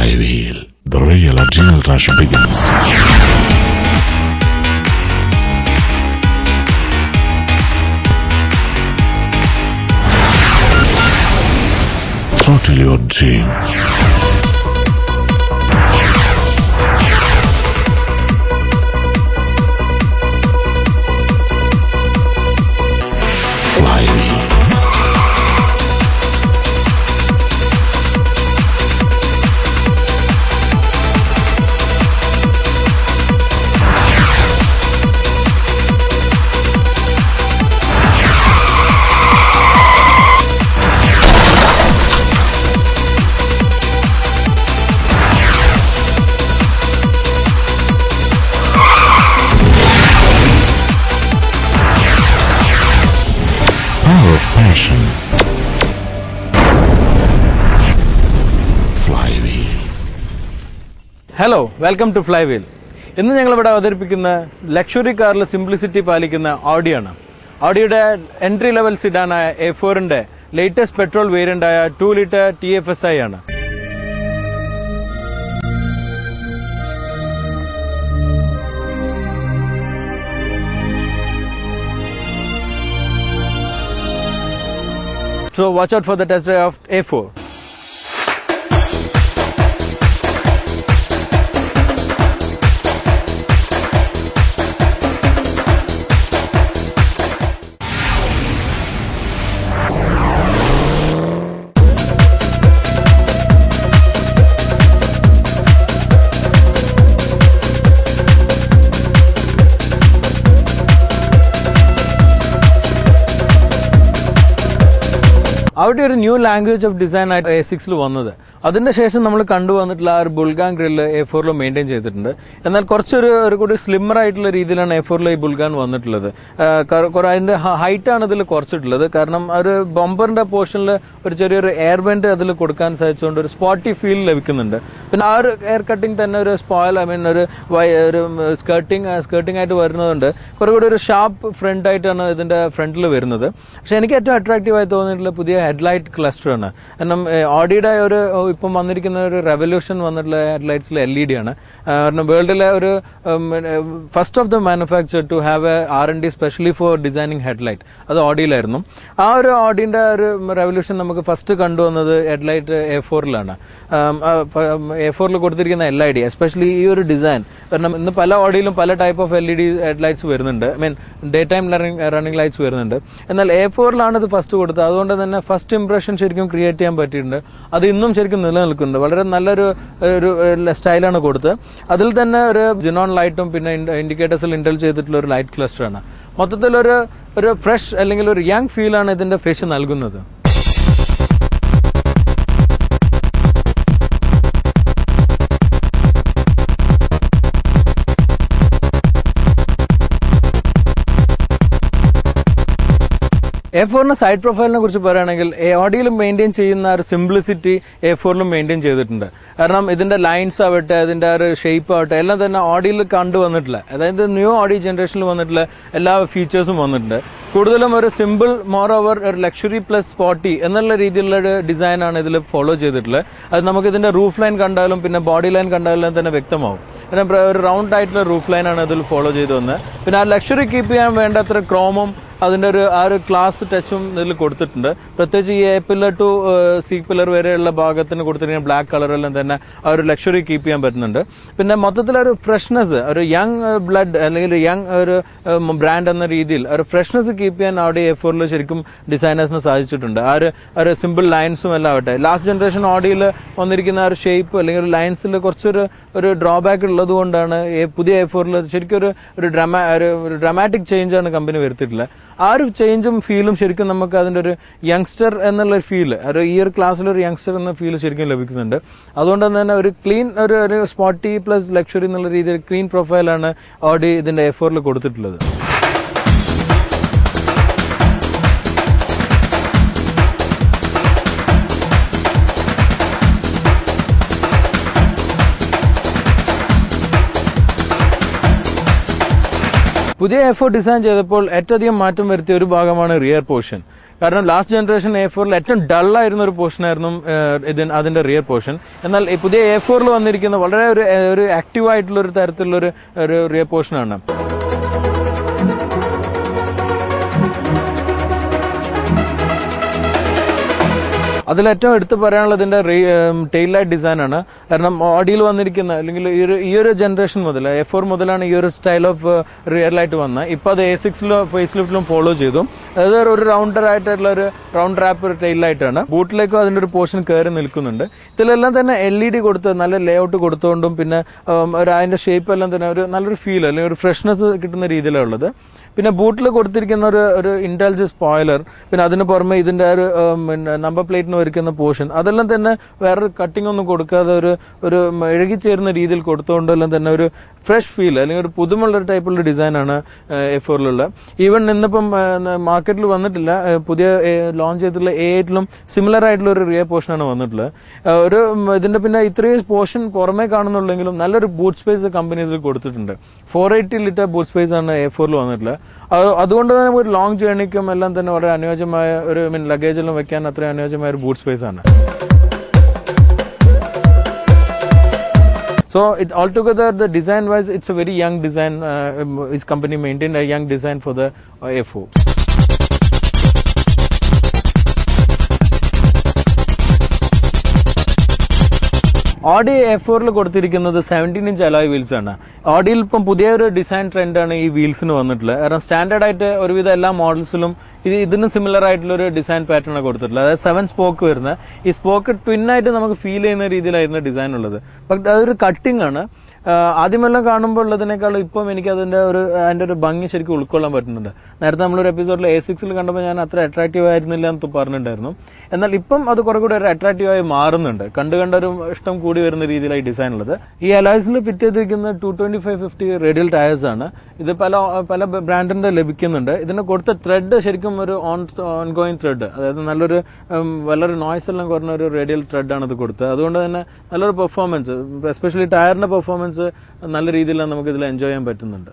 Flywheel, the real adrenal rush begins. Throttle your dream. Flywheel. Power of passion. Flywheel. Hello welcome to Flywheel. ഇന്ന് ഞങ്ങളിവിടെ അവതരിപ്പിക്കുന്ന luxury കാറിൽ simplicity പാലിക്കുന്ന ഓഡിയാണ്. ഓഡിയുടെ എൻട്രി ലെവൽ സിഡാനായ A4ന്റെ ലേറ്റസ്റ്റ് പെട്രോൾ വേരിയന്റായ 2 ലിറ്റർ TFSI ആണ്. So watch out for the test drive of A4. അവിടെ ഒരു ന്യൂ ലാംഗ്വേജ് ഓഫ് ഡിസൈൻ ആയിട്ട് A6 വന്നത്. അതിന്റെ ശേഷം നമ്മൾ കണ്ടുവന്നിട്ടുള്ള ആ ഒരു ബുൾഗാൻ ഗ്രില്ല് A4 മെയിൻറ്റെയിൻ ചെയ്തിട്ടുണ്ട്. എന്നാൽ കുറച്ചൊരു കൂടി സ്ലിമ്മർ ആയിട്ടുള്ള രീതിയിലാണ് A4 ഈ ബുൾഗാൻ വന്നിട്ടുള്ളത്. അതിന്റെ ഹൈറ്റ് ആണ് ഇതിൽ കുറച്ചിട്ടുള്ളത്. കാരണം ഒരു ബമ്പറിന്റെ പോർഷനിൽ ഒരു ചെറിയൊരു എയർ വെന്റ് അതിൽ കൊടുക്കാൻ സാധിച്ചുകൊണ്ട് ഒരു സ്പോട്ടി ഫീൽ ലഭിക്കുന്നുണ്ട്. പിന്നെ ആ ഒരു എയർ കട്ടിംഗ് തന്നെ ഒരു സ്പോയിൽ ഒരു സ്കേർട്ടിംഗ് ആയിട്ട് വരുന്നതുകൊണ്ട് കുറെ കൂടി ഒരു ഷാർപ്പ് ഫ്രണ്ട് ആയിട്ടാണ് ഇതിന്റെ ഫ്രണ്ടിൽ വരുന്നത്. പക്ഷെ എനിക്ക് ഏറ്റവും അട്രാക്റ്റീവ് ആയി തോന്നിയിട്ടുള്ള പുതിയ ഹെഡ്ലൈറ്റ് ക്ലസ്റ്റർ ആണ്. കാരണം ഓഡിയുടെ ഒരു ഇപ്പം വന്നിരിക്കുന്ന ഒരു റെവല്യൂഷൻ വന്നിട്ടുള്ള ഹെഡ്ലൈറ്റ്സിൽ LED ആണ്. കാരണം വേൾഡിലെ ഒരു first of the manufacture to have a R&D specially for designing headlight അത് ഓഡിയിലായിരുന്നു. ആ ഒരു ഓഡിയുടെ ഒരു റെവല്യൂഷൻ നമുക്ക് ഫസ്റ്റ് കണ്ടുവന്നത് ഹെഡ്ലൈറ്റ് A4ലാണ്. A4 കൊടുത്തിരിക്കുന്ന LED എസ്പെഷ്യലി ഈ ഒരു ഡിസൈൻ. കാരണം ഇന്ന് പല ഓഡിയിലും പല ടൈപ്പ് ഓഫ് LED ഹെഡ്ലൈറ്റ്സ് വരുന്നുണ്ട്. ഡേ ടൈം റണ്ണിംഗ് ലൈറ്റ്സ് വരുന്നുണ്ട്. എന്നാൽ A4ലാണ് ഇത് ഫസ്റ്റ് കൊടുത്തത്. അതുകൊണ്ട് തന്നെ ഫസ്റ്റ് ഇംപ്രഷൻ ശരിക്കും ക്രിയേറ്റ് ചെയ്യാൻ പറ്റിയിട്ടുണ്ട്. അത് ഇന്നും ശരിക്കും നിലനിൽക്കുന്നുണ്ട്. വളരെ നല്ലൊരു സ്റ്റൈലാണ് കൊടുത്തത്. അതിൽ തന്നെ ഒരു ജിനോൺ ലൈറ്റും പിന്നെ ഇൻഡിക്കേറ്റേഴ്സിൽ ഇൻറ്റൽ ചെയ്തിട്ടുള്ള ഒരു ലൈറ്റ് ക്ലസ്റ്റർ ആണ്. മൊത്തത്തിലൊരു ഫ്രഷ് അല്ലെങ്കിൽ ഒരു യങ് ഫീലാണ് ഇതിന്റെ ഫേസ് നൽകുന്നത്. A4 സൈഡ് പ്രൊഫൈലിനെ കുറിച്ച് പറയുകയാണെങ്കിൽ ഓഡിയിലും മെയിൻറ്റെയിൻ ചെയ്യുന്ന ഒരു സിംപ്ലിസിറ്റി A4 മെയിൻറ്റെയിൻ ചെയ്തിട്ടുണ്ട്. കാരണം ഇതിന്റെ ലൈൻസ് ആവട്ടെ അതിന്റെ ഒരു ഷേപ്പ് ആവട്ടെ എല്ലാം തന്നെ ഓഡിയിൽ കണ്ടുവന്നിട്ടില്ല. അതായത് ന്യൂ ഓഡി ജനറേഷനിൽ വന്നിട്ടുള്ള എല്ലാ ഫീച്ചേഴ്സും വന്നിട്ടുണ്ട്. കൂടുതലും ഒരു സിമ്പിൾ മോർ ഓവർ ഒരു ലക്ഷറി പ്ലസ് സ്പോട്ടി എന്നുള്ള രീതിയിലുള്ള ഒരു ഡിസൈനാണ് ഇതിൽ ഫോളോ ചെയ്തിട്ടുള്ളത്. അത് നമുക്ക് ഇതിന്റെ റൂഫ് ലൈൻ കണ്ടാലും പിന്നെ ബോഡി ലൈൻ കണ്ടാലും തന്നെ വ്യക്തമാവും. കാരണം ഒരു റൗണ്ട് ആയിട്ടുള്ള റൂഫ് ലൈനാണ് ഇതിൽ ഫോളോ ചെയ്ത് വന്നത്. പിന്നെ ആ ലക്ഷറി കീപ്പ് ചെയ്യാൻ വേണ്ടത്ര ക്രോമും അതിന്റെ ഒരു ക്ലാസ് ടച്ചും ഇതിൽ കൊടുത്തിട്ടുണ്ട്. പ്രത്യേകിച്ച് ഈ A pillar to C pillar വരെയുള്ള ഭാഗത്തിന് കൊടുത്തിരിക്കുന്ന ബ്ലാക്ക് കളറെല്ലാം തന്നെ ആ ഒരു ലക്ഷറി കീപ്പ് ചെയ്യാൻ പറ്റുന്നുണ്ട്. പിന്നെ മൊത്തത്തിലൊരു ഫ്രഷ്നെസ്, ഒരു യങ് ബ്ലഡ് അല്ലെങ്കിൽ യങ് ഒരു ബ്രാൻഡ് എന്ന രീതിയിൽ ഒരു ഫ്രഷ്നെസ് കീപ്പ് ചെയ്യാൻ അവിടെ A4 ശരിക്കും ഡിസൈനേഴ്സിന് സാധിച്ചിട്ടുണ്ട്. ആ ഒരു സിമ്പിൾ ലൈൻസും എല്ലാം ആവട്ടെ. ലാസ്റ്റ് ജനറേഷൻ ഓഡിയിൽ വന്നിരിക്കുന്ന ആ ഒരു ഷേപ്പ് അല്ലെങ്കിൽ ഒരു ലൈൻസിൽ കുറച്ചൊരു ഡ്രോബാക്ക് ഉള്ളത് കൊണ്ടാണ് പുതിയ A4 ശരിക്കും ഒരു ഡ്രാമാറ്റിക് ചേഞ്ച് ആണ് കമ്പനി വരുത്തിയിട്ടുള്ളത്. ആ ഒരു ചേഞ്ചും ഫീലും ശരിക്കും നമുക്ക് അതിന്റെ ഒരു യങ്സ്റ്റർ എന്നുള്ള ഫീല് ഈ ഒരു ക്ലാസ്സിലൊരു യങ്സ്റ്റർ എന്ന ഫീൽ ശരിക്കും ലഭിക്കുന്നുണ്ട്. അതുകൊണ്ട് തന്നെ ഒരു ക്ലീൻ ഒരു സ്പോട്ടി പ്ലസ് ലക്ഷറി എന്നുള്ള രീതിയിൽ ക്ലീൻ പ്രൊഫൈലാണ് ഓഡി ഇതിന്റെ A4 കൊടുത്തിട്ടുള്ളത്. പുതിയ A4 ഡിസൈൻ ചെയ്തപ്പോൾ ഏറ്റവും അധികം മാറ്റം വരുത്തിയ ഒരു ഭാഗമാണ് റിയർ പോർഷൻ. കാരണം ലാസ്റ്റ് ജനറേഷൻ A4 ഏറ്റവും ഡൾ ആയിരുന്ന ഒരു പോർഷൻ ആയിരുന്നു അതിന്റെ റിയർ പോർഷൻ. എന്നാൽ പുതിയ A4 വന്നിരിക്കുന്ന വളരെ ഒരു ആക്റ്റീവ് ആയിട്ടുള്ള ഒരു തരത്തിലുള്ള ഒരു റിയർ പോർഷനാണ്. അതിലേറ്റവും എടുത്തു പറയാനുള്ളത് ഇതിന്റെ ടെയിൽ ലൈറ്റ് ഡിസൈൻ ആണ്. കാരണം ഓഡിയിൽ വന്നിരിക്കുന്ന അല്ലെങ്കിൽ ഈ ഒരു ജനറേഷൻ മുതൽ A4 മുതലാണ് ഈ ഒരു സ്റ്റൈൽ ഓഫ് റിയർ ലൈറ്റ് വന്നത്. ഇപ്പൊ അത് A6 ഫേസ് ലിഫ്റ്റിലും ഫോളോ ചെയ്തു. അത് ഒരു റൗണ്ടർ ആയിട്ടുള്ള ഒരു റൗണ്ട് റാപ്പ് ടെയിൽ ലൈറ്റ് ആണ്. ബൂട്ടിലേക്കും അതിന്റെ ഒരു പോർഷൻ കയറി നിൽക്കുന്നുണ്ട്. ഇതിലെല്ലാം തന്നെ LED കൊടുത്ത് നല്ല ലേ ഔട്ട് കൊടുത്തുകൊണ്ടും പിന്നെ അതിന്റെ ഷേപ്പ് എല്ലാം തന്നെ ഒരു നല്ലൊരു ഫീൽ അല്ലെങ്കിൽ ഒരു ഫ്രഷ്നെസ് കിട്ടുന്ന രീതിയിലുള്ളത്. പിന്നെ ബൂട്ടിൽ കൊടുത്തിരിക്കുന്ന ഒരു ഇന്റലിജന്റ് സ്പോയിലർ, പിന്നെ അതിന് പുറമെ ഇതിന്റെ ഒരു നമ്പർ പ്ലേറ്റിന് ഒരുക്കുന്ന പോർഷൻ, അതെല്ലാം തന്നെ വേറൊരു കട്ടിംഗ് ഒന്നും കൊടുക്കാതെ ഒരു ഇഴകിച്ചേരുന്ന രീതിയിൽ കൊടുത്തുകൊണ്ടെല്ലാം തന്നെ ഒരു ഫ്രഷ് ഫീൽ അല്ലെങ്കിൽ ഒരു പുതുമുള്ള ഒരു ടൈപ്പുള്ള ഡിസൈനാണ് A4 ഈവൻ ഇന്നിപ്പം മാർക്കറ്റിൽ വന്നിട്ടില്ല. പുതിയ ലോഞ്ച് ചെയ്തിട്ടുള്ള A8 സിമിലർ ആയിട്ടുള്ള ഒരു റിയർ പോർഷനാണ് വന്നിട്ടുള്ളത്. ഇതിന്റെ പിന്നെ ഇത്രയും പോർഷൻ പുറമേ കാണുന്നുള്ളെങ്കിലും നല്ലൊരു ബൂട്ട് സ്പേസ് കമ്പനി ഇതിൽ കൊടുത്തിട്ടുണ്ട്. 480 ലിറ്റർ ബൂട്ട് സ്പേസ് ആണ് A4 വന്നിട്ടുള്ളത്. അതുകൊണ്ട് തന്നെ ഒരു ലോങ് ജേർണിക്കും എല്ലാം തന്നെ വളരെ അനുയോജ്യമായ ഒരു ലഗേജെല്ലാം വെക്കാൻ അത്രയും അനുയോജ്യമായ ഒരു ബൂട്ട് സ്പേസ് ആണ്. So altogether the design wise it's a very young design. This company maintained a young design for the A4. Audi A4 കൊടുത്തിരിക്കുന്നത് 17-inch alloy wheels ആണ്. ഓഡിയിൽ ഇപ്പം പുതിയൊരു ഡിസൈൻ ട്രെൻഡാണ് ഈ വീൽസിന് വന്നിട്ടുള്ളത്. കാരണം സ്റ്റാൻഡേർഡ് ആയിട്ട് ഒരുവിധ എല്ലാ മോഡൽസിലും ഇതിന് സിമിലർ ആയിട്ടുള്ള ഒരു ഡിസൈൻ പാറ്റേൺ കൊടുത്തിട്ടുള്ളത്. അതായത് 7 സ്പോക്ക് വരുന്ന ഈ സ്പോക്ക് ട്വിന്നായിട്ട് നമുക്ക് ഫീൽ ചെയ്യുന്ന രീതിയിലായിരുന്നു ഡിസൈൻ ഉള്ളത്. പക്ഷെ അതൊരു കട്ടിംഗ് ആണ്. ആദ്യമെല്ലാം കാണുമ്പോൾ ഉള്ളതിനേക്കാളും ഇപ്പം എനിക്ക് അതിന്റെ ഒരു ഭംഗി ശരിക്കും ഉൾക്കൊള്ളാൻ പറ്റുന്നുണ്ട്. നേരത്തെ നമ്മളൊരു എപ്പിസോഡിൽ A6 കണ്ടപ്പോൾ ഞാൻ അത്ര അട്രാക്റ്റീവ് ആയിരുന്നില്ല എന്ന് പറഞ്ഞിട്ടുണ്ടായിരുന്നു. എന്നാൽ ഇപ്പം അത് കുറെ കൂടെ ഒരു അട്രാക്റ്റീവായി മാറുന്നുണ്ട്. കണ്ടൊരു ഇഷ്ടം കൂടി വരുന്ന രീതിയിലായി ഡിസൈൻ ഉള്ളത്. ഈ അലോയ്സിൽ ഫിറ്റ് ചെയ്തിരിക്കുന്ന 225/50 റേഡിയൽ ടയേഴ്സ് ആണ്. ഇത് പല ബ്രാൻഡിന്റെ ലഭിക്കുന്നുണ്ട്. ഇതിന് കൊടുത്ത ത്രെഡ് ശരിക്കും ഒരു ഓൺഗോയിങ് ത്രെഡ്, അതായത് വളരെ നോയ്സ് എല്ലാം കുറഞ്ഞ ഒരു റേഡിയൽ ത്രെഡാണ് ഇത് കൊടുത്തത്. അതുകൊണ്ട് തന്നെ നല്ലൊരു പെർഫോമൻസ്, എസ്പെഷ്യലി ടയറിന്റെ പെർഫോമൻസ് നല്ല രീതിയിൽ നമുക്ക് ഇതിൽ എൻജോയ് ചെയ്യാൻ പറ്റുന്നുണ്ട്.